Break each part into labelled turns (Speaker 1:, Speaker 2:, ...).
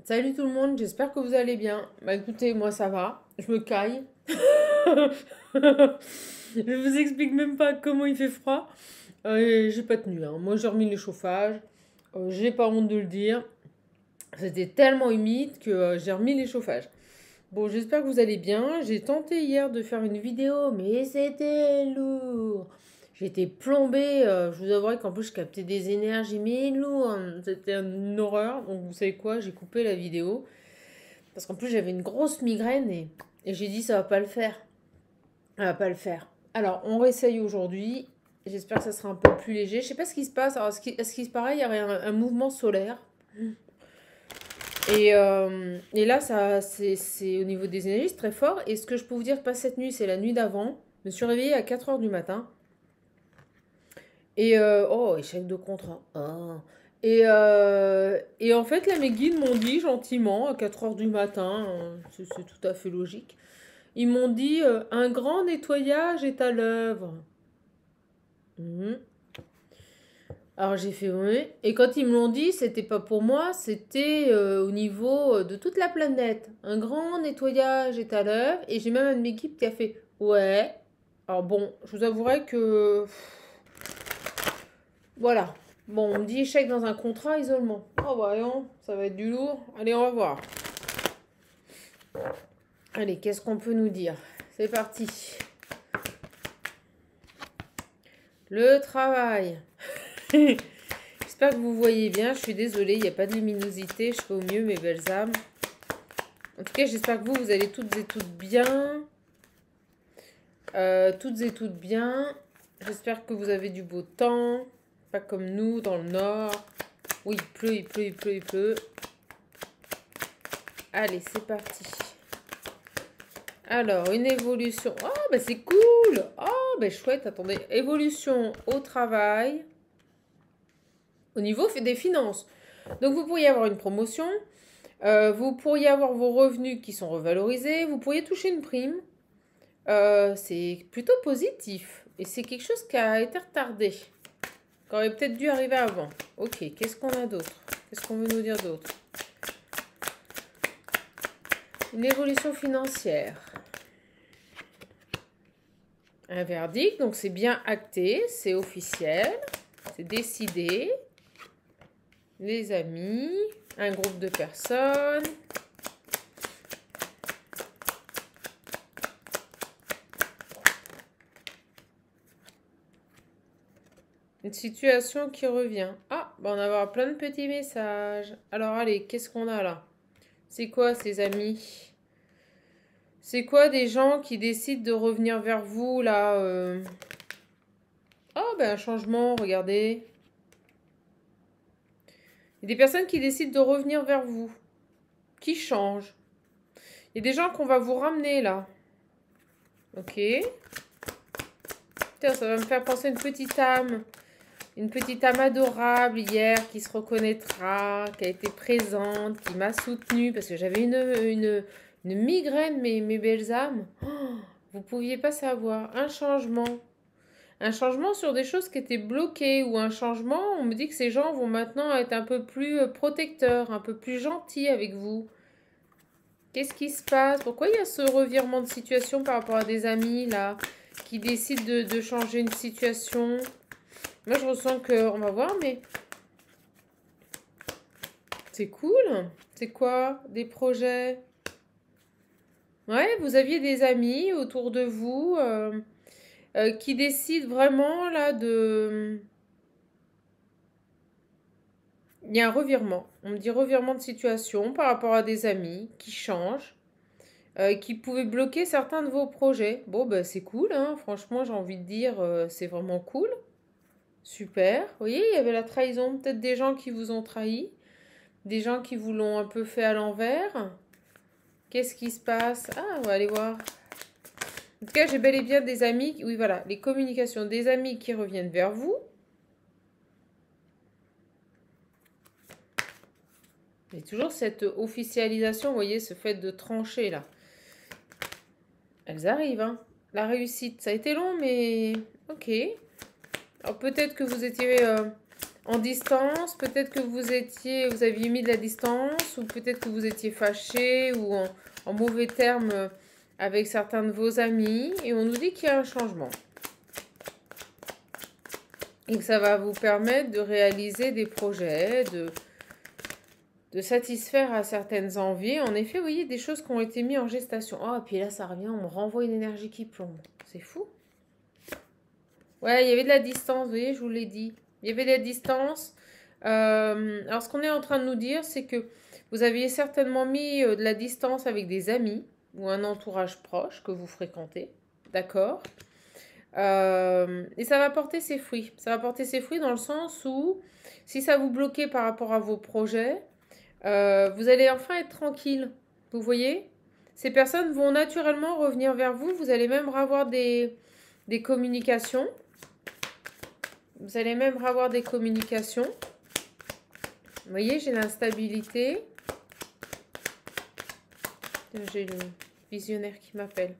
Speaker 1: Salut tout le monde, j'espère que vous allez bien. Bah écoutez, moi ça va, je me caille. Je vous explique même pas comment il fait froid. J'ai pas tenu, hein. Moi j'ai remis les chauffages. J'ai pas honte de le dire. C'était tellement humide que j'ai remis les chauffages. Bon, j'espère que vous allez bien. J'ai tenté hier de faire une vidéo, mais c'était lourd. J'étais plombée. Je vous avouerai qu'en plus je captais des énergies, mais lourd, hein. C'était une horreur. Donc vous savez quoi, j'ai coupé la vidéo. Parce qu'en plus, j'avais une grosse migraine et j'ai dit, ça va pas le faire. Ça va pas le faire. Alors, on réessaye aujourd'hui. J'espère que ça sera un peu plus léger. Je sais pas ce qui se passe. Alors, est-ce qu'il se paraît, il y aurait un mouvement solaire. Et là, c'est au niveau des énergies, c'est très fort. Et ce que je peux vous dire, pas cette nuit, c'est la nuit d'avant. Je me suis réveillée à 4 heures du matin. Oh, échec de contrat. Ah. Et en fait, là, mes guides m'ont dit gentiment, à 4 heures du matin, c'est tout à fait logique. Ils m'ont dit un grand nettoyage est à l'œuvre. Mhm. Alors j'ai fait oui. Et quand ils me l'ont dit, c'était pas pour moi, c'était au niveau de toute la planète. Un grand nettoyage est à l'œuvre. Et j'ai même un de mes équipes qui a fait ouais. Alors bon, je vous avouerai que voilà. Bon, on me dit échec dans un contrat isolement. Oh voyons, ça va être du lourd. Allez, on va voir. Allez, qu'est-ce qu'on peut nous dire? C'est parti. Le travail. J'espère que vous voyez bien. Je suis désolée, il n'y a pas de luminosité. Je fais au mieux, mes belles âmes. En tout cas, j'espère que vous allez toutes et toutes bien. Toutes et toutes bien. J'espère que vous avez du beau temps. Pas comme nous, dans le nord. Oui, il pleut, il pleut, il pleut, il pleut. Allez, c'est parti. Alors, une évolution. Oh, bah c'est cool. Oh, bah chouette. Attendez. Évolution au travail. Au niveau des finances. Donc, vous pourriez avoir une promotion. Vous pourriez avoir vos revenus qui sont revalorisés. Vous pourriez toucher une prime. C'est plutôt positif. Et c'est quelque chose qui a été retardé. Qui aurait peut-être dû arriver avant. Ok, qu'est-ce qu'on a d'autre? Qu'est-ce qu'on veut nous dire d'autre? Une évolution financière. Un verdict, donc c'est bien acté, c'est officiel, c'est décidé. Les amis, un groupe de personnes. Une situation qui revient. Ah, bah on va avoir plein de petits messages. Alors allez, qu'est-ce qu'on a là? C'est quoi ces amis? C'est quoi des gens qui décident de revenir vers vous là Oh, ben un changement, regardez. Il y a des personnes qui décident de revenir vers vous. Qui changent. Il y a des gens qu'on va vous ramener là. Ok. Putain, ça va me faire penser à une petite âme. Une petite âme adorable hier qui se reconnaîtra, qui a été présente, qui m'a soutenue parce que j'avais une migraine, mes belles âmes. Oh, vous pouviez pas savoir. Un changement. Un changement sur des choses qui étaient bloquées ou un changement, on me dit que ces gens vont maintenant être un peu plus protecteurs, un peu plus gentils avec vous. Qu'est-ce qui se passe? Pourquoi il y a ce revirement de situation par rapport à des amis là qui décident de changer une situation? Moi, je ressens que... On va voir, mais... C'est cool. C'est quoi? Des projets? Ouais, vous aviez des amis autour de vous qui décident vraiment, là, de... Il y a un revirement. On me dit revirement de situation par rapport à des amis qui changent, qui pouvaient bloquer certains de vos projets. Bon, bah, c'est cool, hein. Franchement, j'ai envie de dire, c'est vraiment cool. Super. Vous voyez, il y avait la trahison. Peut-être des gens qui vous ont trahi. Des gens qui vous l'ont un peu fait à l'envers. Qu'est-ce qui se passe? Ah, on va aller voir. En tout cas, j'ai bel et bien des amis. Oui, voilà, les communications des amis qui reviennent vers vous. Il y a toujours cette officialisation, vous voyez, ce fait de trancher là. Elles arrivent, hein. La réussite, ça a été long, mais ok. Alors peut-être que vous étiez en distance, peut-être que vous aviez mis de la distance, ou peut-être que vous étiez fâché ou en mauvais termes avec certains de vos amis. Et on nous dit qu'il y a un changement. Et que ça va vous permettre de réaliser des projets, de satisfaire à certaines envies. En effet, vous voyez, des choses qui ont été mises en gestation. Oh, et puis là, ça revient, on me renvoie une énergie qui plombe. C'est fou. Ouais, il y avait de la distance, vous voyez, je vous l'ai dit. Il y avait de la distance. Alors, ce qu'on est en train de nous dire, c'est que vous aviez certainement mis de la distance avec des amis ou un entourage proche que vous fréquentez. D'accord? Et ça va porter ses fruits. Ça va porter ses fruits dans le sens où, si ça vous bloquait par rapport à vos projets, vous allez enfin être tranquille. Vous voyez? Ces personnes vont naturellement revenir vers vous. Vous allez même avoir des communications. Vous allez même avoir des communications. Vous voyez, j'ai l'instabilité. J'ai le visionnaire qui m'appelle.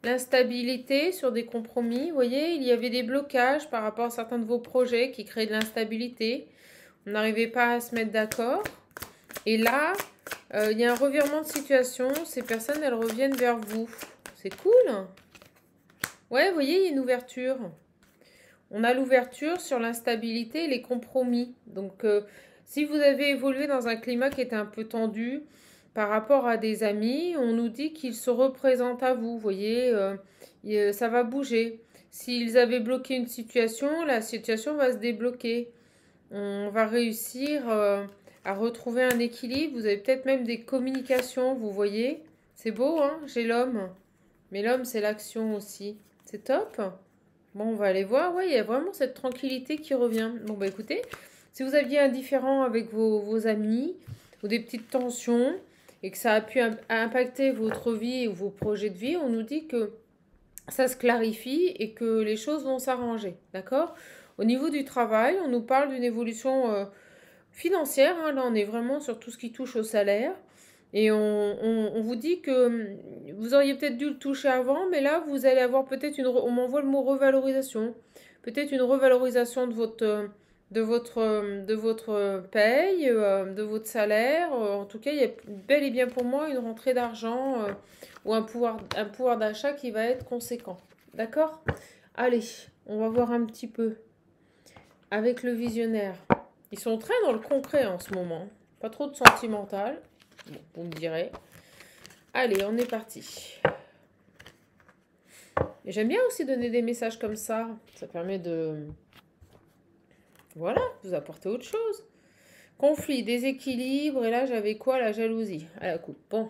Speaker 1: L'instabilité sur des compromis. Vous voyez, il y avait des blocages par rapport à certains de vos projets qui créaient de l'instabilité. On n'arrivait pas à se mettre d'accord. Et là, il y a un revirement de situation. Ces personnes, elles reviennent vers vous. C'est cool. Ouais, vous voyez, il y a une ouverture. On a l'ouverture sur l'instabilité et les compromis. Donc, si vous avez évolué dans un climat qui était un peu tendu par rapport à des amis, on nous dit qu'ils se représentent à vous. Vous voyez, ça va bouger. S'ils avaient bloqué une situation, la situation va se débloquer. On va réussir à retrouver un équilibre. Vous avez peut-être même des communications, vous voyez. C'est beau, hein? J'ai l'homme. Mais l'homme, c'est l'action aussi. C'est top. Bon, on va aller voir. Ouais, il y a vraiment cette tranquillité qui revient. Bon, bah écoutez, si vous aviez un différend avec vos amis ou des petites tensions et que ça a pu impacter votre vie ou vos projets de vie, on nous dit que ça se clarifie et que les choses vont s'arranger. D'accord? Au niveau du travail, on nous parle d'une évolution financière. Hein. Là, on est vraiment sur tout ce qui touche au salaire. Et on vous dit que vous auriez peut-être dû le toucher avant, mais là, vous allez avoir peut-être on m'envoie le mot revalorisation. Peut-être une revalorisation de votre paye, de votre salaire. En tout cas, il y a bel et bien pour moi une rentrée d'argent ou un pouvoir d'achat qui va être conséquent. D'accord? Allez, on va voir un petit peu avec le visionnaire. Ils sont très dans le concret en ce moment. Pas trop de sentimental. Bon, vous me direz. Allez, on est parti. Et j'aime bien aussi donner des messages comme ça. Ça permet de... Voilà, vous apporter autre chose. Conflit, déséquilibre. Et là, j'avais quoi? La jalousie. À la coupe. Bon.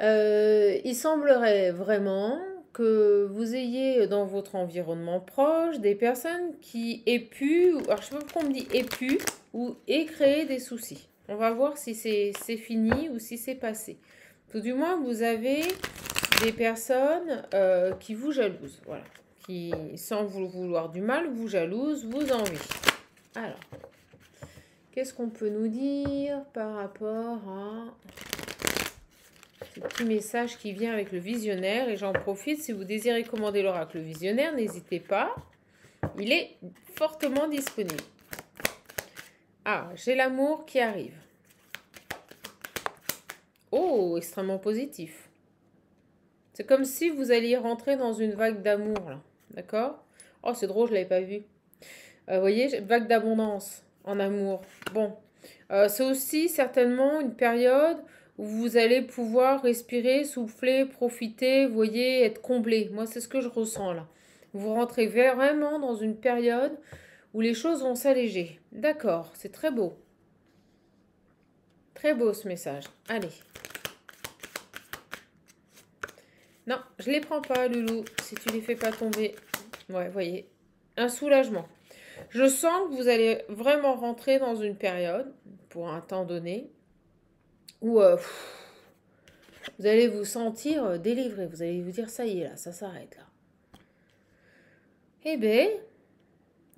Speaker 1: Il semblerait vraiment que vous ayez dans votre environnement proche des personnes qui aient pu... Alors, je sais pas pourquoi on me dit aient pu ou aient créé des soucis. On va voir si c'est fini ou si c'est passé. Tout du moins, vous avez des personnes qui vous jalousent. Voilà. Qui, sans vous vouloir du mal, vous jalousent, vous envient. Alors, qu'est-ce qu'on peut nous dire par rapport à ce petit message qui vient avec le visionnaire? Et j'en profite, si vous désirez commander l'oracle visionnaire, n'hésitez pas. Il est fortement disponible. Ah, j'ai l'amour qui arrive. Oh, extrêmement positif. C'est comme si vous alliez rentrer dans une vague d'amour, là. D'accord? Oh, c'est drôle, je ne l'avais pas vu. Vous voyez, vague d'abondance en amour. Bon, c'est aussi certainement une période où vous allez pouvoir respirer, souffler, profiter, vous voyez, être comblé. Moi, c'est ce que je ressens, là. Vous rentrez vraiment dans une période où les choses vont s'alléger. D'accord, c'est très beau. Très beau ce message. Allez. Non, je les prends pas, Loulou, si tu les fais pas tomber. Ouais, voyez. Un soulagement. Je sens que vous allez vraiment rentrer dans une période, pour un temps donné, où vous allez vous sentir délivré. Vous allez vous dire, ça y est, là, ça s'arrête, là. Eh bien,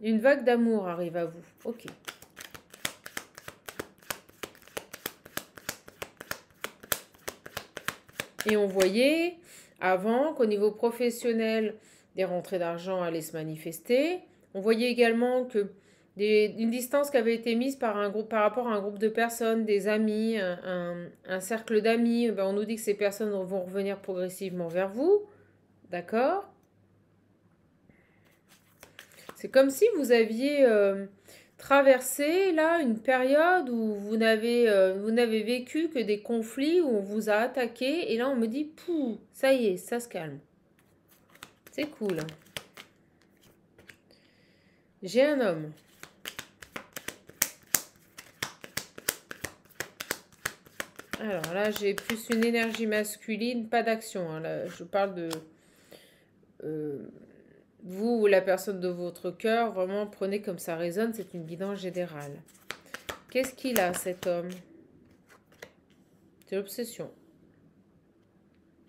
Speaker 1: une vague d'amour arrive à vous. Ok. Et on voyait avant qu'au niveau professionnel, des rentrées d'argent allaient se manifester. On voyait également que Une distance qui avait été mise par un groupe, par rapport à un groupe de personnes, des amis, un cercle d'amis. Ben, on nous dit que ces personnes vont revenir progressivement vers vous. D'accord? C'est comme si vous aviez traversé là une période où vous n'avez vécu que des conflits, où on vous a attaqué. Et là, on me dit, pouh, ça y est, ça se calme. C'est cool. J'ai un homme. Alors là, j'ai plus une énergie masculine, pas d'action, hein. Là, je parle de vous ou la personne de votre cœur. Vraiment, prenez comme ça résonne, c'est une guidance générale. Qu'est-ce qu'il a, cet homme? C'est l'obsession.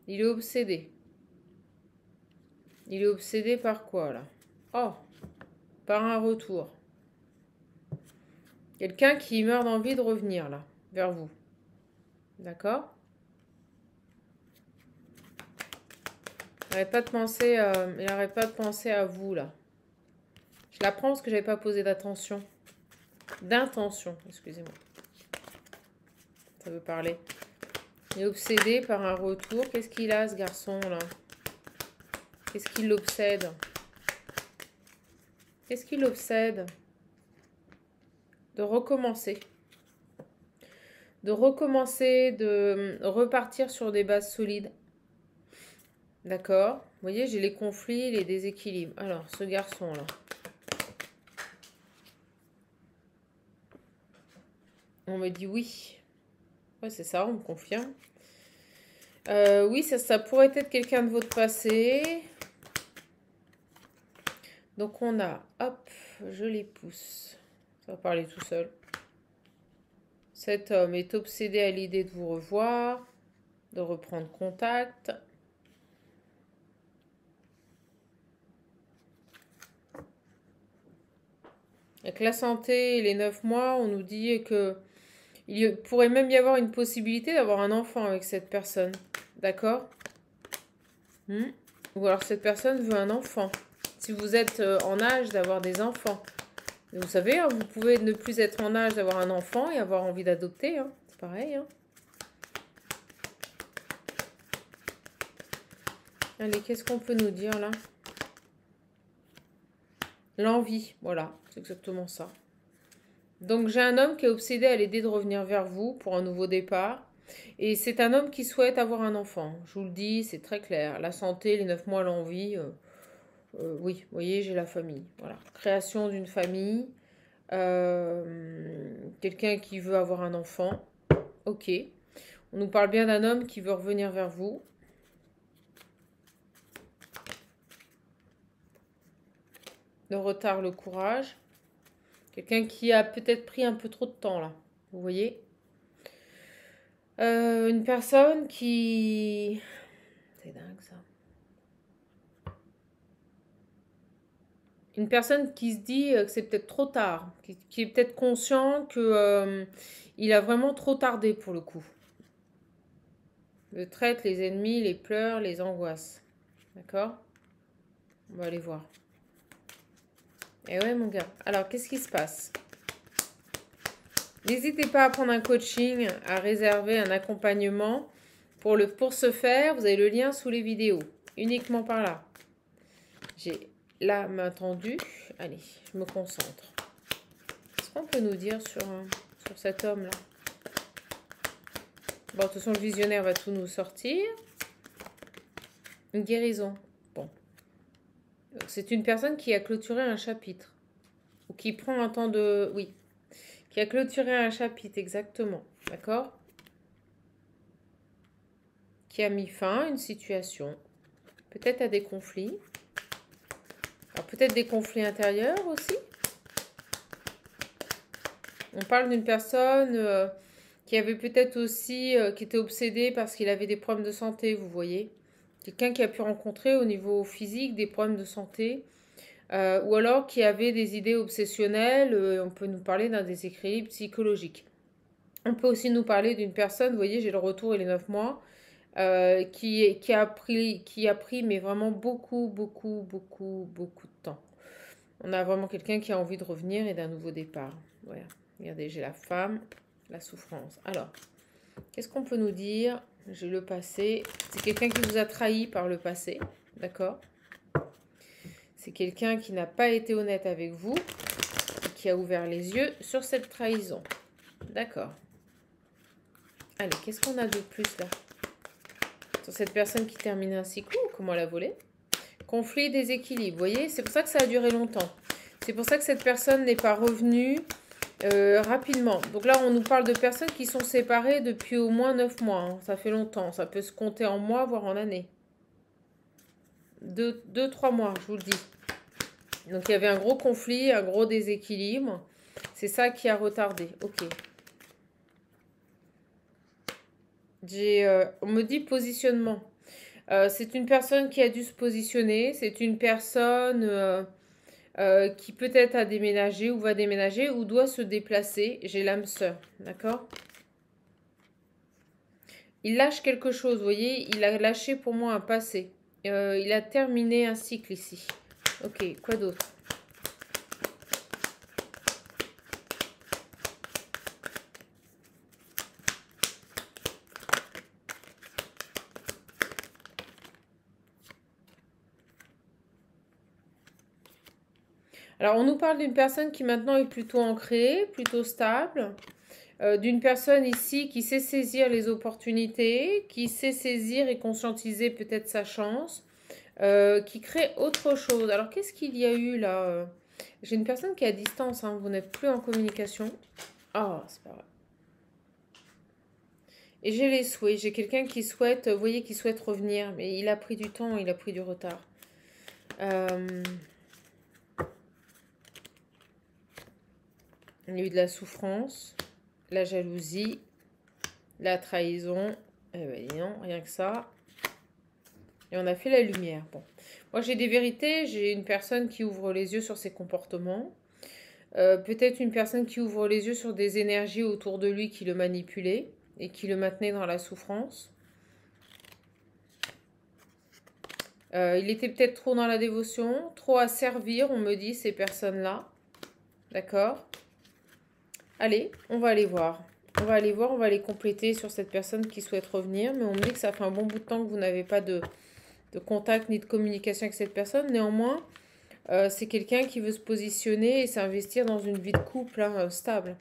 Speaker 1: Il est obsédé. Il est obsédé par quoi, là? Oh, par un retour. Quelqu'un qui meurt d'envie de revenir, là, vers vous. D'accord? Il n'arrête pas de penser à vous, là. Je la prends parce que j'avais pas posé d'attention. D'intention, excusez-moi. Ça veut parler. Il est obsédé par un retour. Qu'est-ce qu'il a, ce garçon, là? Qu'est-ce qui l'obsède? Qu'est-ce qui l'obsède? De recommencer. De recommencer, de repartir sur des bases solides. D'accord? Vous voyez, j'ai les conflits, les déséquilibres. Alors, ce garçon-là. On me dit oui. Ouais, c'est ça, on me confirme. Oui, ça pourrait être quelqu'un de votre passé. Donc, on a... Hop, je les pousse. Ça va parler tout seul. Cet homme est obsédé à l'idée de vous revoir, de reprendre contact. Avec la santé et les 9 mois, on nous dit que il pourrait même y avoir une possibilité d'avoir un enfant avec cette personne. D'accord? Ou alors cette personne veut un enfant. Si vous êtes en âge d'avoir des enfants. Vous savez, hein, vous pouvez ne plus être en âge d'avoir un enfant et avoir envie d'adopter. Hein. C'est pareil. Hein. Allez, qu'est-ce qu'on peut nous dire là? L'envie, voilà, c'est exactement ça. Donc j'ai un homme qui est obsédé à l'aider de revenir vers vous pour un nouveau départ. Et c'est un homme qui souhaite avoir un enfant. Je vous le dis, c'est très clair. La santé, les 9 mois, l'envie. Oui, vous voyez, j'ai la famille. Voilà. Création d'une famille. Quelqu'un qui veut avoir un enfant. Ok. On nous parle bien d'un homme qui veut revenir vers vous. Le retard, le courage. Quelqu'un qui a peut-être pris un peu trop de temps là. Vous voyez? Une personne qui... C'est dingue ça. Une personne qui se dit que c'est peut-être trop tard. Qui est peut-être conscient que il a vraiment trop tardé pour le coup. Le traite, les ennemis, les pleurs, les angoisses. D'accord? On va aller voir. Et ouais, mon gars. Alors, qu'est-ce qui se passe? N'hésitez pas à prendre un coaching, à réserver un accompagnement. Pour ce faire, vous avez le lien sous les vidéos. Uniquement par là. J'ai la main tendue. Allez, je me concentre. Qu'est-ce qu'on peut nous dire sur cet homme-là? Bon, de toute façon, le visionnaire va tout nous sortir. Une guérison. Bon. C'est une personne qui a clôturé un chapitre. Ou qui prend un temps de... Oui. Qui a clôturé un chapitre, exactement. D'accord? Qui a mis fin à une situation. Peut-être à des conflits. Alors peut-être des conflits intérieurs aussi. On parle d'une personne qui avait peut-être aussi... qui était obsédée parce qu'il avait des problèmes de santé, vous voyez. Quelqu'un qui a pu rencontrer au niveau physique des problèmes de santé. Ou alors qui avait des idées obsessionnelles. On peut nous parler d'un déséquilibre psychologique. On peut aussi nous parler d'une personne, vous voyez, j'ai le retour et les 9 mois, qui a pris mais vraiment beaucoup de temps. On a vraiment quelqu'un qui a envie de revenir et d'un nouveau départ. Voilà. Regardez, j'ai la femme, la souffrance. Alors, qu'est-ce qu'on peut nous dire? J'ai le passé. C'est quelqu'un qui vous a trahi par le passé. D'accord? C'est quelqu'un qui n'a pas été honnête avec vous, qui a ouvert les yeux sur cette trahison. D'accord. Allez, qu'est-ce qu'on a de plus là? Sur cette personne qui termine un cycle, comment la voler? Conflit, déséquilibre, vous voyez? C'est pour ça que ça a duré longtemps. C'est pour ça que cette personne n'est pas revenue rapidement. Donc là, on nous parle de personnes qui sont séparées depuis au moins 9 mois. Hein. Ça fait longtemps. Ça peut se compter en mois, voire en années. 2-3 mois, je vous le dis. Donc il y avait un gros conflit, un gros déséquilibre. C'est ça qui a retardé. Ok. On me dit positionnement. C'est une personne qui a dû se positionner. C'est une personne qui peut-être a déménagé ou va déménager ou doit se déplacer. J'ai l'âme sœur. D'accord? Il lâche quelque chose, vous voyez? Il a lâché pour moi un passé. Il a terminé un cycle ici. Ok, quoi d'autre? Alors, on nous parle d'une personne qui maintenant est plutôt ancrée, plutôt stable. D'une personne ici qui sait saisir les opportunités, qui sait saisir et conscientiser peut-être sa chance, qui crée autre chose. Alors, qu'est-ce qu'il y a eu là? J'ai une personne qui est à distance, hein, vous n'êtes plus en communication. Ah, c'est pas vrai. Et j'ai les souhaits. J'ai quelqu'un qui souhaite, vous voyez, qui souhaite revenir, mais il a pris du temps, il a pris du retard. Il y a eu de la souffrance, la jalousie, la trahison. Eh ben non, rien que ça. Et on a fait la lumière. Bon. Moi, j'ai des vérités. J'ai une personne qui ouvre les yeux sur ses comportements. Peut-être une personne qui ouvre les yeux sur des énergies autour de lui qui le manipulaient et qui le maintenaient dans la souffrance. Il était peut-être trop dans la dévotion, trop à servir, on me dit, ces personnes-là. D'accord? Allez, on va aller voir. On va aller voir, on va les compléter sur cette personne qui souhaite revenir. Mais on me dit que ça fait un bon bout de temps que vous n'avez pas de contact ni de communication avec cette personne. Néanmoins, c'est quelqu'un qui veut se positionner et s'investir dans une vie de couple hein, stable.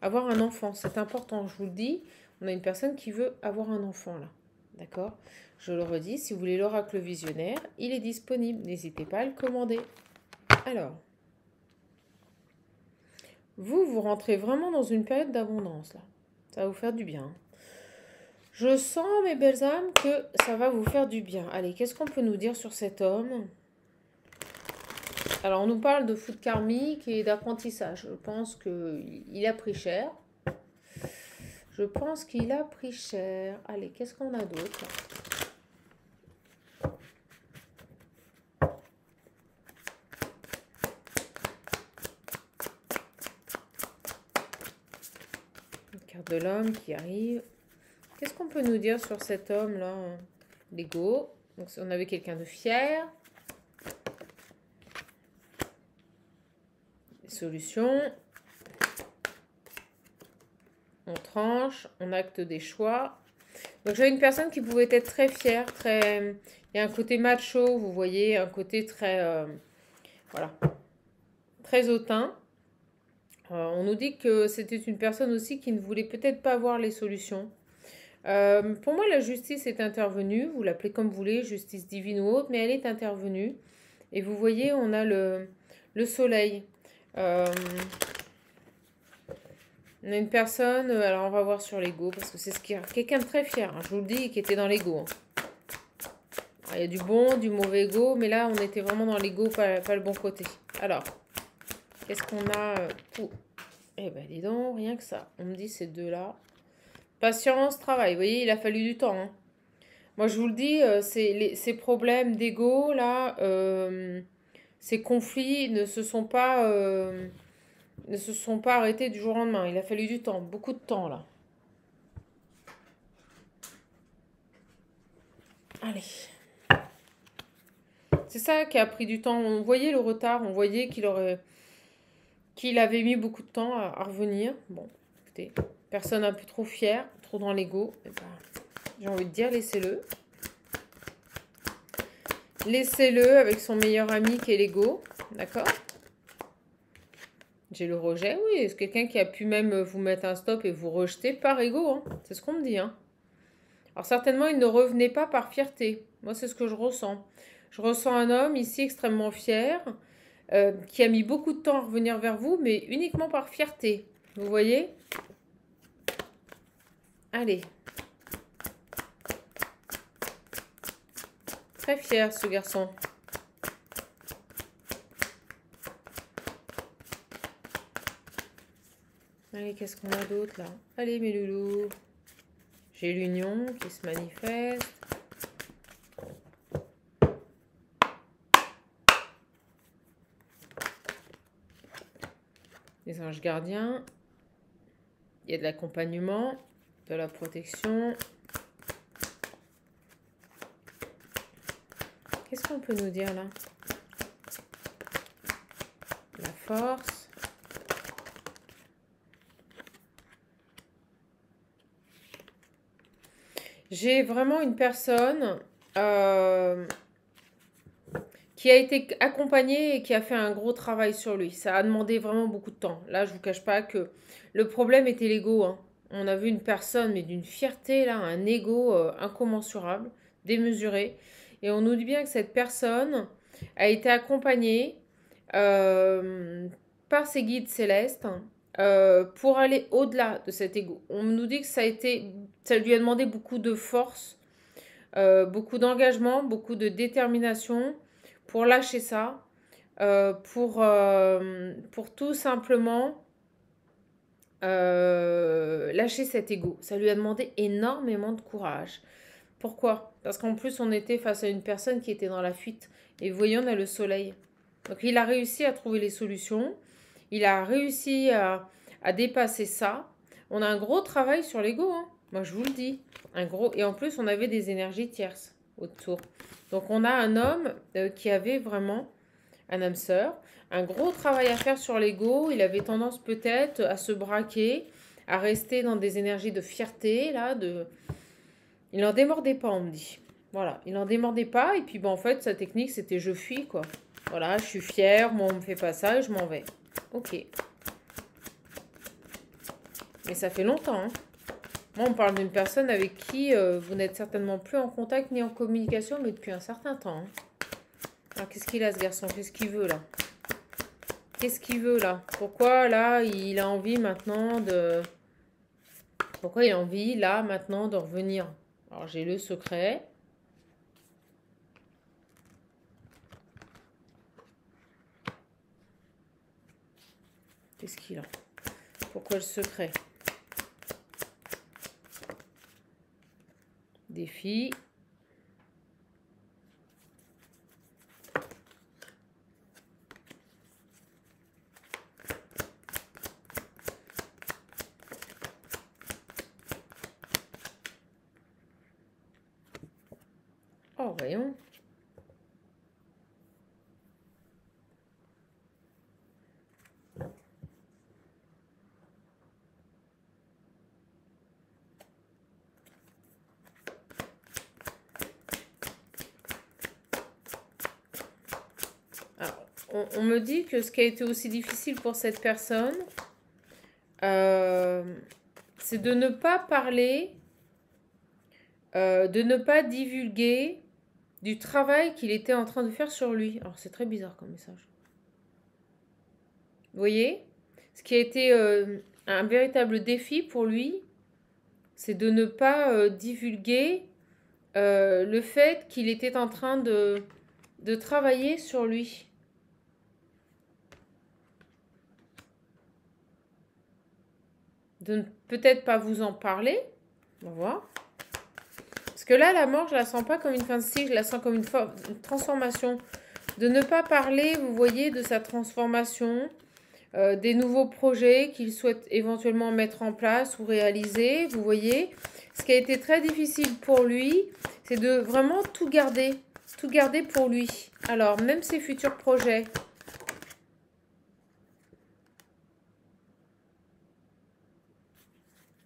Speaker 1: Avoir un enfant, c'est important, je vous le dis. On a une personne qui veut avoir un enfant là. D'accord? Je le redis, si vous voulez l'oracle visionnaire, il est disponible. N'hésitez pas à le commander. Alors, vous rentrez vraiment dans une période d'abondance là. Ça va vous faire du bien. Je sens, mes belles âmes, que ça va vous faire du bien. Allez, qu'est-ce qu'on peut nous dire sur cet homme? Alors, on nous parle de foot karmique et d'apprentissage. Je pense qu'il a pris cher. Je pense qu'il a pris cher. Allez, qu'est-ce qu'on a d'autre? Une carte de l'homme qui arrive. Qu'est-ce qu'on peut nous dire sur cet homme-là? L'ego. Donc, on avait quelqu'un de fier. Des solutions. On tranche, on acte des choix. Donc, j'avais une personne qui pouvait être très fière, très... Il y a un côté macho, vous voyez, un côté très... voilà. Très hautain. On nous dit que c'était une personne aussi qui ne voulait peut-être pas voir les solutions. Pour moi, la justice est intervenue. Vous l'appelez comme vous voulez, justice divine ou autre, mais elle est intervenue. Et vous voyez, on a le soleil. On a une personne, alors on va voir sur l'ego, parce que c'est ce qui est quelqu'un de très fier, hein, je vous le dis, qui était dans l'ego. Hein. Il y a du bon, du mauvais ego, mais là on était vraiment dans l'ego, pas le bon côté. Alors, qu'est-ce qu'on a pour... Eh ben dis donc, rien que ça. On me dit ces deux-là. Patience, travail, vous voyez, il a fallu du temps. Hein. Moi je vous le dis, ces problèmes d'ego, là, ces conflits ne se sont pas arrêtés du jour au lendemain. Il a fallu du temps, beaucoup de temps là. Allez. C'est ça qui a pris du temps. On voyait le retard, on voyait qu'il avait mis beaucoup de temps à revenir. Bon, écoutez, personne un peu trop fière, trop dans l'ego. Eh ben, j'ai envie de dire, laissez-le. Laissez-le avec son meilleur ami qui est l'ego. D'accord? J'ai le rejet, oui. C'est quelqu'un qui a pu même vous mettre un stop et vous rejeter par ego. Hein. C'est ce qu'on me dit. Hein. Alors certainement, il ne revenait pas par fierté. Moi, c'est ce que je ressens. Je ressens un homme ici extrêmement fier, qui a mis beaucoup de temps à revenir vers vous, mais uniquement par fierté. Vous voyez? Allez. Très fier, ce garçon. Allez, qu'est-ce qu'on a d'autre, là? Allez, mes loulous. J'ai l'union qui se manifeste. Les anges gardiens. Il y a de l'accompagnement, de la protection. Qu'est-ce qu'on peut nous dire là? La force. J'ai vraiment une personne qui a été accompagné et qui a fait un gros travail sur lui. Ça a demandé vraiment beaucoup de temps. Là, je ne vous cache pas que le problème était l'ego. Hein. On a vu une personne, mais d'une fierté, là, un ego incommensurable, démesuré. Et on nous dit bien que cette personne a été accompagnée par ses guides célestes pour aller au-delà de cet ego. On nous dit que ça lui a demandé beaucoup de force, beaucoup d'engagement, beaucoup de détermination, pour lâcher ça, pour tout simplement lâcher cet ego. Ça lui a demandé énormément de courage. Pourquoi? Parce qu'en plus, on était face à une personne qui était dans la fuite. Et vous voyez, on a le soleil. Donc, il a réussi à trouver les solutions. Il a réussi à dépasser ça. On a un gros travail sur l'ego, hein. Moi, je vous le dis. Un gros... Et en plus, on avait des énergies tierces autour. Donc, on a un homme qui avait vraiment, un âme sœur, un gros travail à faire sur l'ego. Il avait tendance peut-être à se braquer, à rester dans des énergies de fierté, là, Il n'en démordait pas, on me dit. Voilà, il n'en démordait pas. Et puis, en fait, sa technique, c'était je fuis, quoi. Voilà, je suis fière, moi, on me fait pas ça et je m'en vais. Ok. Mais ça fait longtemps, hein. Moi, on parle d'une personne avec qui vous n'êtes certainement plus en contact ni en communication, mais depuis un certain temps. Hein. Alors, qu'est-ce qu'il a, ce garçon? Qu'est-ce qu'il veut, là? Qu'est-ce qu'il veut, là? Pourquoi, là, il a envie maintenant de... Pourquoi il a envie, là, maintenant, de revenir? Alors, j'ai le secret. Qu'est-ce qu'il a? Pourquoi le secret? Défi. Oh, voyons. On me dit que ce qui a été aussi difficile pour cette personne, c'est de ne pas parler, de ne pas divulguer du travail qu'il était en train de faire sur lui. Alors, c'est très bizarre comme message. Vous voyez? Ce qui a été un véritable défi pour lui, c'est de ne pas divulguer le fait qu'il était en train de travailler sur lui. De ne peut-être pas vous en parler. On va voir. Parce que là, la mort, je la sens pas comme une fin de cycle, je la sens comme une transformation. De ne pas parler, vous voyez, de sa transformation, des nouveaux projets qu'il souhaite éventuellement mettre en place ou réaliser, vous voyez. Ce qui a été très difficile pour lui, c'est de vraiment tout garder. Tout garder pour lui. Alors, même ses futurs projets.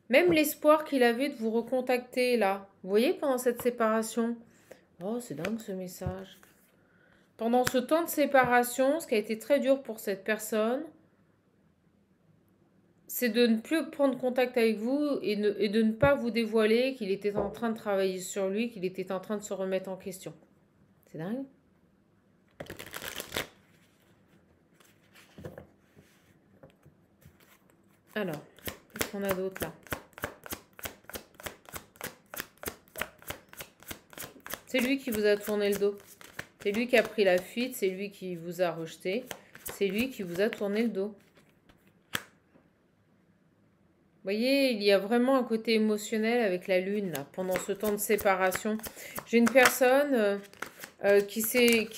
Speaker 1: Même l'espoir qu'il avait de vous recontacter, là. Vous voyez, pendant cette séparation. Oh, c'est dingue ce message. Pendant ce temps de séparation, ce qui a été très dur pour cette personne, c'est de ne plus prendre contact avec vous et de ne pas vous dévoiler qu'il était en train de travailler sur lui, qu'il était en train de se remettre en question. C'est dingue. Alors, qu'est-ce qu'on a d'autre là? C'est lui qui vous a tourné le dos. C'est lui qui a pris la fuite, c'est lui qui vous a rejeté. C'est lui qui vous a tourné le dos. Vous voyez, il y a vraiment un côté émotionnel avec la lune, là, pendant ce temps de séparation. J'ai une personne qui s'est...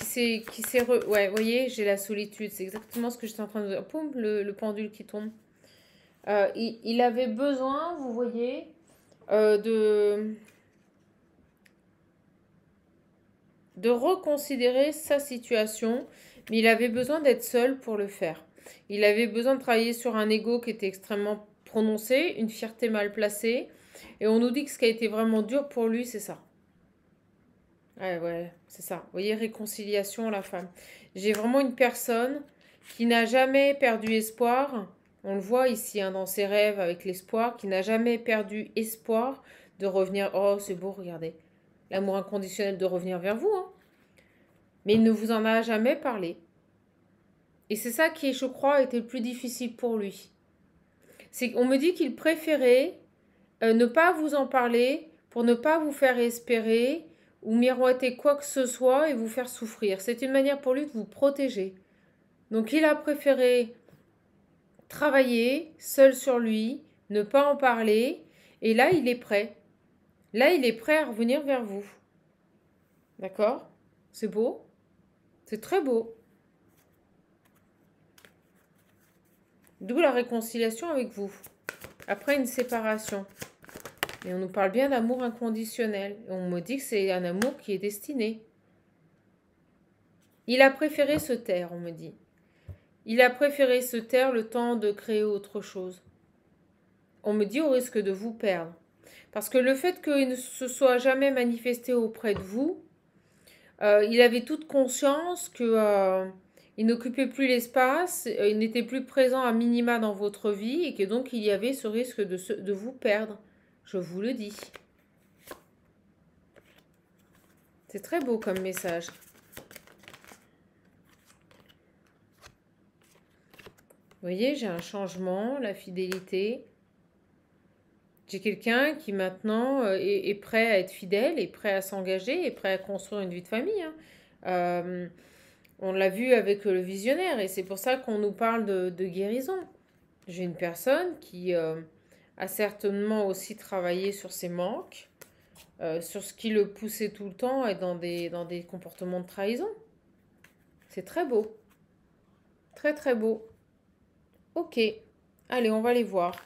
Speaker 1: Ouais, vous voyez, j'ai la solitude. C'est exactement ce que j'étais en train de dire. Poum, le pendule qui tombe. Il avait besoin, vous voyez, de reconsidérer sa situation, mais il avait besoin d'être seul pour le faire. Il avait besoin de travailler sur un ego qui était extrêmement prononcé, une fierté mal placée, et on nous dit que ce qui a été vraiment dur pour lui, c'est ça. Ouais, c'est ça. Vous voyez, réconciliation, la femme. J'ai vraiment une personne qui n'a jamais perdu espoir. On le voit ici, hein, dans ses rêves avec l'espoir, qui n'a jamais perdu espoir de revenir. Oh, c'est beau, regardez. L'amour inconditionnel de revenir vers vous, hein. Mais il ne vous en a jamais parlé. Et c'est ça qui, je crois, était le plus difficile pour lui. C'est qu'on me dit qu'il préférait ne pas vous en parler pour ne pas vous faire espérer ou miroiter quoi que ce soit et vous faire souffrir. C'est une manière pour lui de vous protéger. Donc il a préféré travailler seul sur lui, ne pas en parler, et là il est prêt. Là il est prêt à revenir vers vous. D'accord? C'est beau? C'est très beau. D'où la réconciliation avec vous. Après une séparation. Et on nous parle bien d'amour inconditionnel. Et on me dit que c'est un amour qui est destiné. Il a préféré se taire, on me dit. Il a préféré se taire le temps de créer autre chose. On me dit au risque de vous perdre. Parce que le fait qu'il ne se soit jamais manifesté auprès de vous, il avait toute conscience que il n'occupait plus l'espace, il n'était plus présent à minima dans votre vie et que donc il y avait ce risque de vous perdre. Je vous le dis. C'est très beau comme message. Vous voyez, j'ai un changement, la fidélité. J'ai quelqu'un qui maintenant est prêt à être fidèle, est prêt à s'engager, est prêt à construire une vie de famille, hein. On l'a vu avec le visionnaire et c'est pour ça qu'on nous parle de guérison. J'ai une personne qui a certainement aussi travaillé sur ses manques, sur ce qui le poussait tout le temps et dans des comportements de trahison. C'est très beau. Très très beau. Ok. Allez, on va les voir.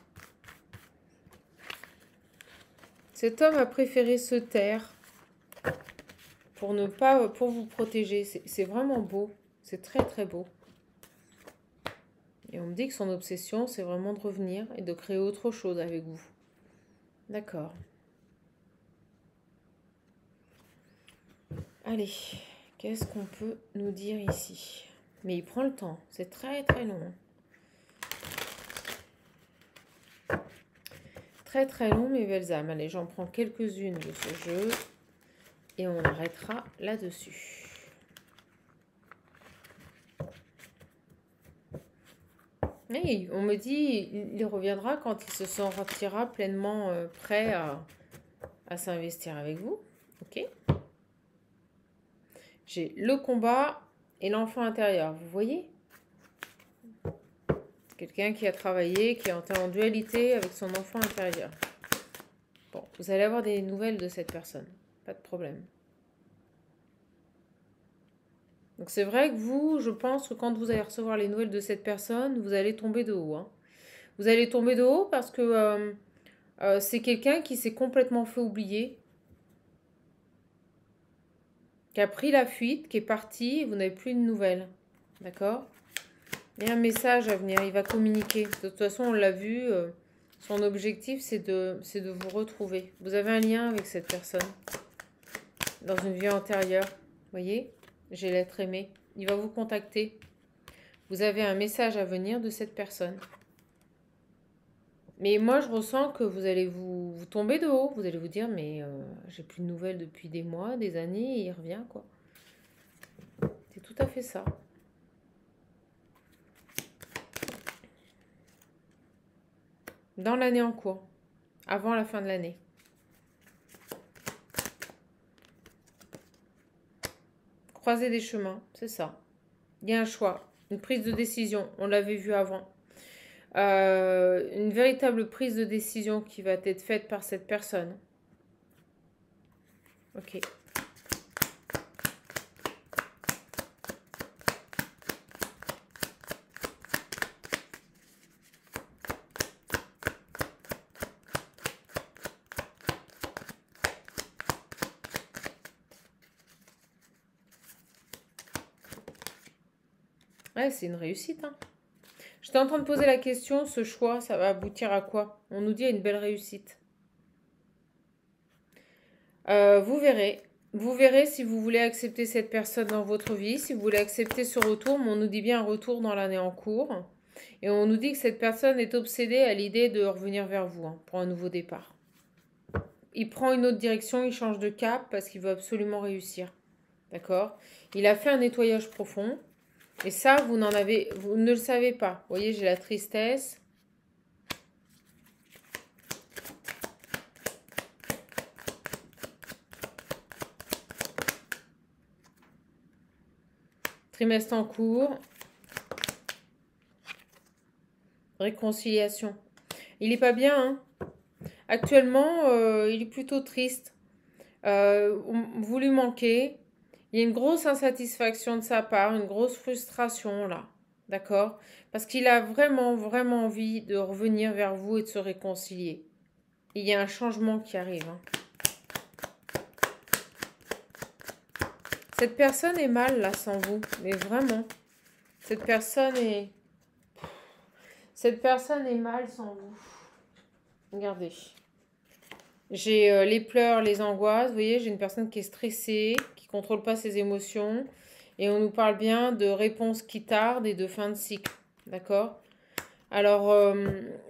Speaker 1: Cet homme a préféré se taire pour vous protéger. C'est vraiment beau. C'est très très beau. Et on me dit que son obsession, c'est vraiment de revenir et de créer autre chose avec vous. D'accord. Allez, qu'est-ce qu'on peut nous dire ici? Mais il prend le temps. C'est très très long. Très très long, mes belles âmes. Allez, j'en prends quelques-unes de ce jeu. Et on arrêtera là-dessus. Et on me dit, il reviendra quand il se sentira pleinement prêt à s'investir avec vous. Ok. J'ai le combat et l'enfant intérieur. Vous voyez? Quelqu'un qui a travaillé, qui est en dualité avec son enfant intérieur. Bon, vous allez avoir des nouvelles de cette personne. Pas de problème. Donc c'est vrai que vous, je pense que quand vous allez recevoir les nouvelles de cette personne, vous allez tomber de haut, hein. Vous allez tomber de haut parce que c'est quelqu'un qui s'est complètement fait oublier. qui a pris la fuite, qui est parti, et vous n'avez plus de nouvelles. D'accord? Il y a un message à venir, il va communiquer. De toute façon, on l'a vu, son objectif, c'est de vous retrouver. Vous avez un lien avec cette personne, dans une vie antérieure. Vous voyez? J'ai l'être aimé. Il va vous contacter. Vous avez un message à venir de cette personne. Mais moi, je ressens que vous allez vous tomber de haut. Vous allez vous dire, mais j'ai plus de nouvelles depuis des mois, des années, et il revient, quoi. C'est tout à fait ça. Dans l'année en cours, avant la fin de l'année. Croiser des chemins, c'est ça. Il y a un choix, une prise de décision, on l'avait vu avant. Une véritable prise de décision qui va être faite par cette personne. Ok. Ouais, c'est une réussite, hein. J'étais en train de poser la question, ce choix, ça va aboutir à quoi? On nous dit à une belle réussite. Vous verrez. Vous verrez si vous voulez accepter cette personne dans votre vie, si vous voulez accepter ce retour, mais on nous dit bien un retour dans l'année en cours. Et on nous dit que cette personne est obsédée à l'idée de revenir vers vous, hein, pour un nouveau départ. Il prend une autre direction, il change de cap parce qu'il veut absolument réussir. D'accord? Il a fait un nettoyage profond. Et ça, vous ne le savez pas. Vous voyez, j'ai la tristesse. Trimestre en cours. Réconciliation. Il n'est pas bien, hein. Actuellement, il est plutôt triste. Vous lui manquez. Il y a une grosse insatisfaction de sa part, une grosse frustration là. D'accord? Parce qu'il a vraiment, vraiment envie de revenir vers vous et de se réconcilier. Il y a un changement qui arrive, hein. Cette personne est mal là sans vous, mais vraiment. Cette personne est mal sans vous. Regardez. J'ai les pleurs, les angoisses. Vous voyez, j'ai une personne qui est stressée, qui ne contrôle pas ses émotions. Et on nous parle bien de réponses qui tardent et de fin de cycle. D'accord? Alors,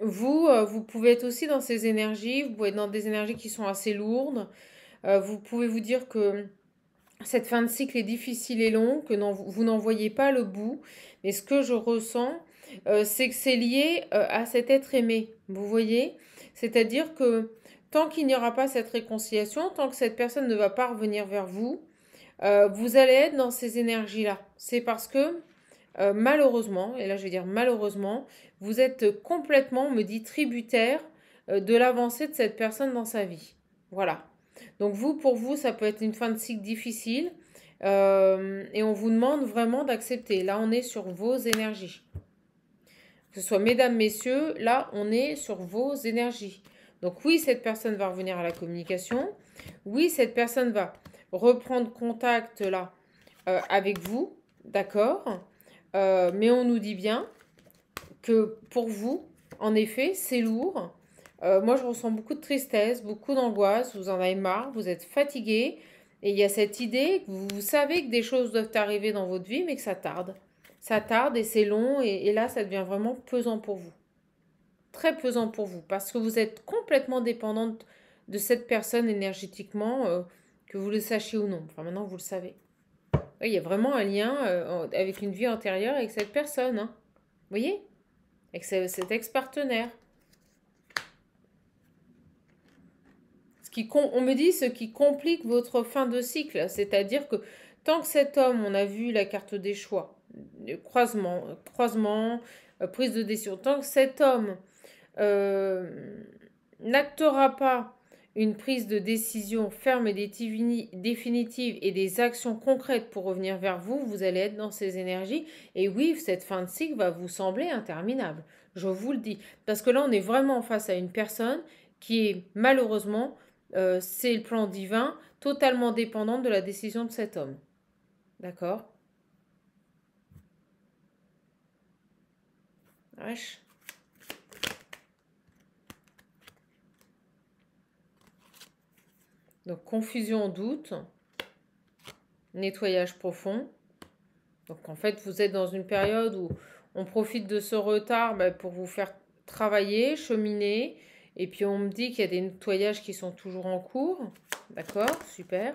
Speaker 1: vous pouvez être aussi dans ces énergies. Vous pouvez être dans des énergies qui sont assez lourdes. Vous pouvez vous dire que cette fin de cycle est difficile et longue, que vous n'en voyez pas le bout. Mais ce que je ressens, c'est que c'est lié à cet être aimé. Vous voyez? C'est-à-dire que tant qu'il n'y aura pas cette réconciliation, tant que cette personne ne va pas revenir vers vous, vous allez être dans ces énergies-là. C'est parce que, malheureusement, et là je vais dire malheureusement, vous êtes complètement, on me dit, tributaire de l'avancée de cette personne dans sa vie. Voilà. Donc vous, pour vous, ça peut être une fin de cycle difficile et on vous demande vraiment d'accepter. Là, on est sur vos énergies. Que ce soit mesdames, messieurs, là, on est sur vos énergies. Donc oui, cette personne va revenir à la communication. Oui, cette personne va reprendre contact là avec vous, d'accord? Mais on nous dit bien que pour vous, en effet, c'est lourd. Moi, je ressens beaucoup de tristesse, beaucoup d'angoisse. Vous en avez marre, vous êtes fatigué. Et il y a cette idée que vous savez que des choses doivent arriver dans votre vie, mais que ça tarde. Ça tarde et c'est long. Et là, ça devient vraiment pesant pour vous. Très pesant pour vous. Parce que vous êtes complètement dépendante de cette personne énergétiquement, que vous le sachiez ou non. Enfin, maintenant, vous le savez. Il y a vraiment un lien avec une vie antérieure avec cette personne, hein. Vous voyez? Avec cet ex-partenaire. On me dit ce qui complique votre fin de cycle. C'est-à-dire que tant que cet homme, on a vu la carte des choix, croisement, prise de décision, tant que cet homme n'actera pas une prise de décision ferme et définitive et des actions concrètes pour revenir vers vous, vous allez être dans ces énergies. Et oui, cette fin de cycle va vous sembler interminable. Je vous le dis. Parce que là, on est vraiment face à une personne qui est malheureusement c'est le plan divin, totalement dépendante de la décision de cet homme. D'accord? Wesh. Donc, confusion, doute, nettoyage profond. Donc, en fait, vous êtes dans une période où on profite de ce retard pour vous faire travailler, cheminer. Et puis, on me dit qu'il y a des nettoyages qui sont toujours en cours. D'accord, super.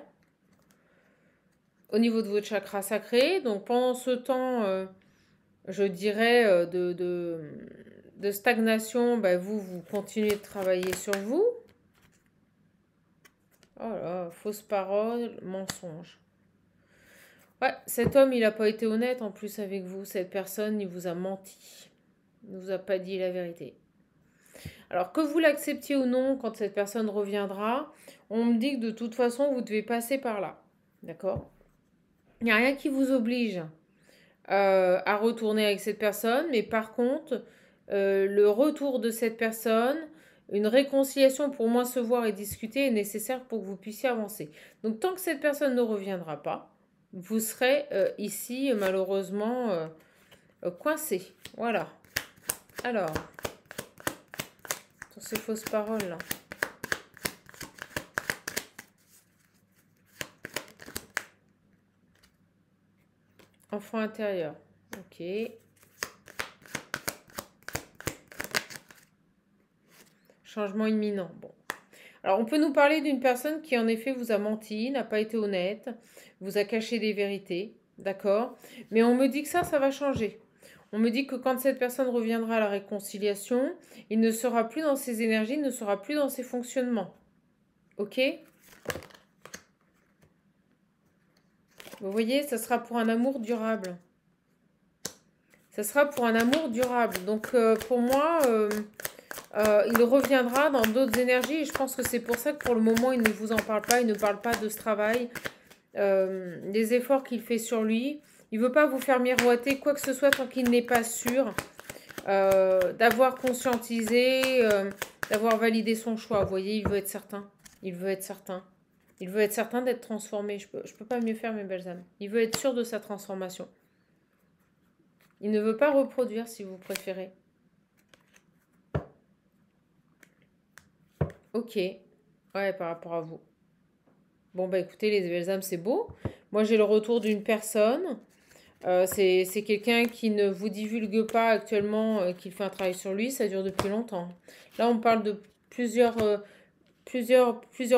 Speaker 1: Au niveau de votre chakra sacré, donc pendant ce temps, je dirais, de stagnation, vous continuez de travailler sur vous. Oh là, fausse parole, mensonge. Ouais, cet homme, il n'a pas été honnête en plus avec vous. Cette personne, il vous a menti. Il ne vous a pas dit la vérité. Alors, que vous l'acceptiez ou non, quand cette personne reviendra, on me dit que de toute façon, vous devez passer par là. D'accord? Il n'y a rien qui vous oblige à retourner avec cette personne, mais par contre, le retour de cette personne, une réconciliation pour moins se voir et discuter est nécessaire pour que vous puissiez avancer. Donc tant que cette personne ne reviendra pas, vous serez ici malheureusement coincé. Voilà. Alors, sur ces fausses paroles là. Enfant intérieur. Ok. Changement imminent. Bon. Alors, on peut nous parler d'une personne qui, en effet, vous a menti, n'a pas été honnête, vous a caché des vérités, d'accord? Mais on me dit que ça va changer. On me dit que quand cette personne reviendra à la réconciliation, il ne sera plus dans ses énergies, il ne sera plus dans ses fonctionnements. Ok? Vous voyez, ça sera pour un amour durable. Ça sera pour un amour durable. Donc, pour moi... il reviendra dans d'autres énergies et je pense que c'est pour ça que pour le moment il ne vous en parle pas, il ne parle pas de ce travail, des efforts qu'il fait sur lui. Il ne veut pas vous faire miroiter quoi que ce soit tant qu'il n'est pas sûr d'avoir conscientisé, d'avoir validé son choix. Vous voyez, il veut être certain. Il veut être certain. Il veut être certain d'être transformé. Je peux pas mieux faire, mes belles âmes. Il veut être sûr de sa transformation. Il ne veut pas reproduire, si vous préférez. Ok. Ouais, par rapport à vous. Bon, écoutez, les belles âmes, c'est beau. Moi, j'ai le retour d'une personne. C'est quelqu'un qui ne vous divulgue pas actuellement qu'il fait un travail sur lui. Ça dure depuis longtemps. Là, on parle de plusieurs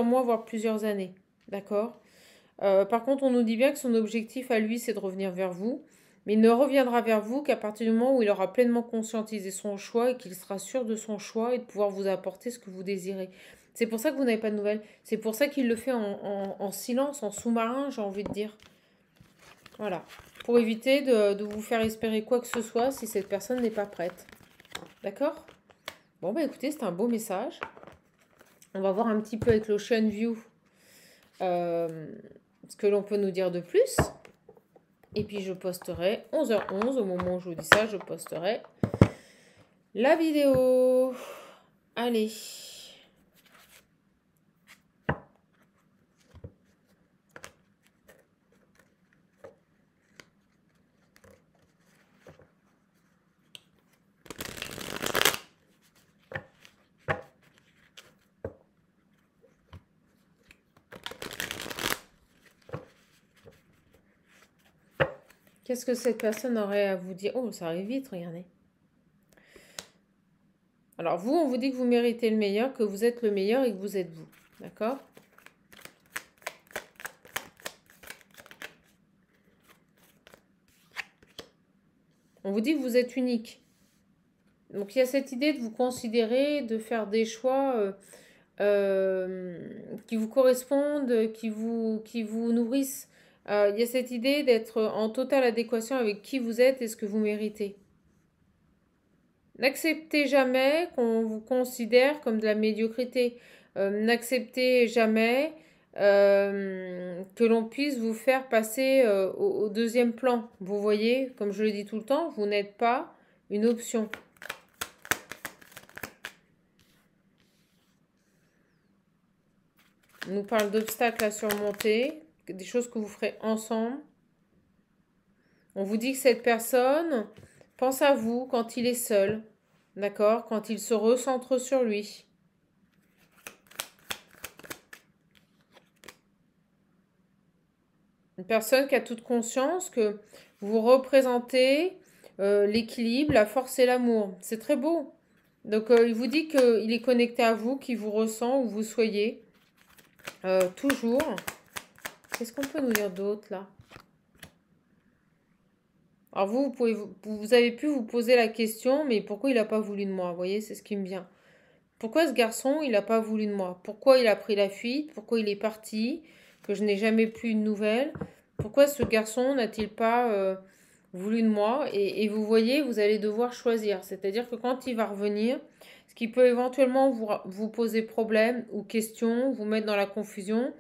Speaker 1: mois, voire plusieurs années. D'accord? Par contre, on nous dit bien que son objectif à lui, c'est de revenir vers vous. Mais il ne reviendra vers vous qu'à partir du moment où il aura pleinement conscientisé son choix et qu'il sera sûr de son choix et de pouvoir vous apporter ce que vous désirez. C'est pour ça que vous n'avez pas de nouvelles. C'est pour ça qu'il le fait en silence, en sous-marin, j'ai envie de dire. Voilà. Pour éviter de vous faire espérer quoi que ce soit si cette personne n'est pas prête. D'accord? Bon, écoutez, c'est un beau message. On va voir un petit peu avec l'Ocean View ce que l'on peut nous dire de plus. Et puis je posterai 11h11, au moment où je vous dis ça, je posterai la vidéo. Allez. Qu'est-ce que cette personne aurait à vous dire? Oh, ça arrive vite, regardez. Alors vous, on vous dit que vous méritez le meilleur, que vous êtes le meilleur et que vous êtes vous. D'accord? On vous dit que vous êtes unique. Donc il y a cette idée de vous considérer, de faire des choix qui vous correspondent, qui vous nourrissent. Il y a cette idée d'être en totale adéquation avec qui vous êtes et ce que vous méritez. N'acceptez jamais qu'on vous considère comme de la médiocrité. N'acceptez jamais que l'on puisse vous faire passer au deuxième plan. Vous voyez, comme je le dis tout le temps, vous n'êtes pas une option. On nous parle d'obstacles à surmonter, des choses que vous ferez ensemble. On vous dit que cette personne pense à vous quand il est seul, d'accord? Quand il se recentre sur lui. Une personne qui a toute conscience que vous représentez l'équilibre, la force et l'amour. C'est très beau. Donc, il vous dit qu'il est connecté à vous, qu'il vous ressent où vous soyez. Toujours. Qu'est-ce qu'on peut nous dire d'autre, là? Alors, vous avez pu vous poser la question, mais pourquoi il n'a pas voulu de moi? Vous voyez, c'est ce qui me vient. Pourquoi ce garçon, il n'a pas voulu de moi? Pourquoi il a pris la fuite? Pourquoi il est parti? Que je n'ai jamais plus de nouvelles? Pourquoi ce garçon n'a-t-il pas voulu de moi? Et vous voyez, vous allez devoir choisir. C'est-à-dire que quand il va revenir, ce qui peut éventuellement vous poser problème ou question, vous mettre dans la confusion,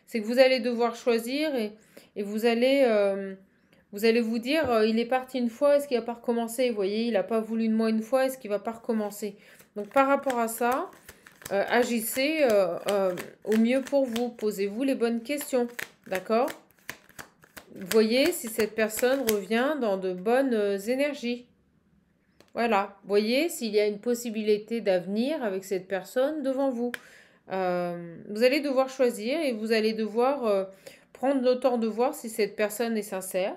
Speaker 1: c'est que vous allez devoir choisir et vous allez vous dire, il est parti une fois, est-ce qu'il va pas recommencer? Vous voyez, il n'a pas voulu de moi une fois, est-ce qu'il va pas recommencer? Donc par rapport à ça, agissez au mieux pour vous. Posez-vous les bonnes questions. D'accord? Voyez si cette personne revient dans de bonnes énergies. Voilà. Voyez s'il y a une possibilité d'avenir avec cette personne devant vous. Vous allez devoir choisir et vous allez devoir prendre le temps de voir si cette personne est sincère,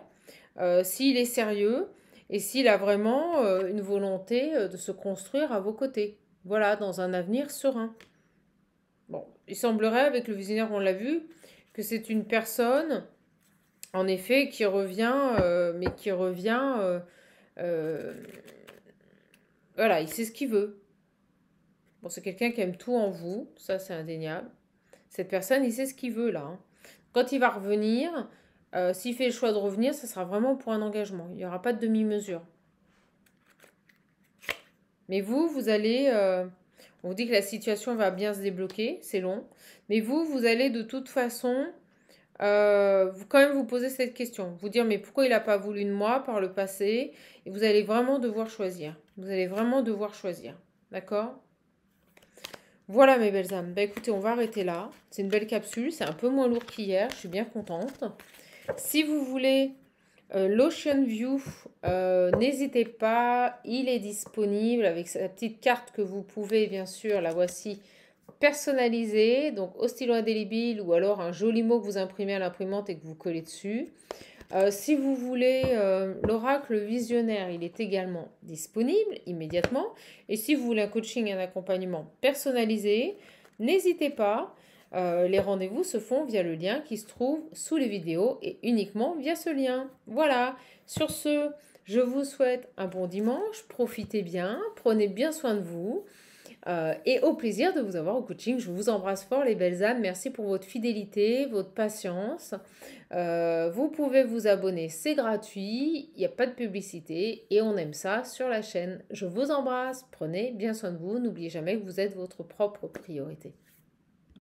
Speaker 1: s'il est sérieux et s'il a vraiment une volonté de se construire à vos côtés. Voilà, dans un avenir serein. Bon, il semblerait, avec le visionnaire, on l'a vu, que c'est une personne, en effet, qui revient, mais qui revient, euh, voilà, il sait ce qu'il veut. Bon, c'est quelqu'un qui aime tout en vous, ça c'est indéniable. Cette personne, il sait ce qu'il veut là, hein. Quand il va revenir, s'il fait le choix de revenir, ça sera vraiment pour un engagement. Il n'y aura pas de demi-mesure. Mais vous allez... on vous dit que la situation va bien se débloquer, c'est long. Mais vous allez de toute façon, quand même vous poser cette question. Vous dire, mais pourquoi il n'a pas voulu de moi par le passé? Et vous allez vraiment devoir choisir. Vous allez vraiment devoir choisir. D'accord? Voilà mes belles âmes. Bah écoutez, on va arrêter là. C'est une belle capsule. C'est un peu moins lourd qu'hier. Je suis bien contente. Si vous voulez l'Ocean View, n'hésitez pas, il est disponible avec sa petite carte que vous pouvez, bien sûr, la voici, personnaliser, donc au stylo indélébile ou alors un joli mot que vous imprimez à l'imprimante et que vous collez dessus. Si vous voulez l'oracle visionnaire, il est également disponible immédiatement. Et si vous voulez un coaching et un accompagnement personnalisé, n'hésitez pas. Les rendez-vous se font via le lien qui se trouve sous les vidéos et uniquement via ce lien. Voilà, sur ce, je vous souhaite un bon dimanche, profitez bien, prenez bien soin de vous et au plaisir de vous avoir au coaching. Je vous embrasse fort les belles âmes, merci pour votre fidélité, votre patience. Vous pouvez vous abonner, c'est gratuit, il n'y a pas de publicité et on aime ça sur la chaîne. Je vous embrasse, prenez bien soin de vous, n'oubliez jamais que vous êtes votre propre priorité.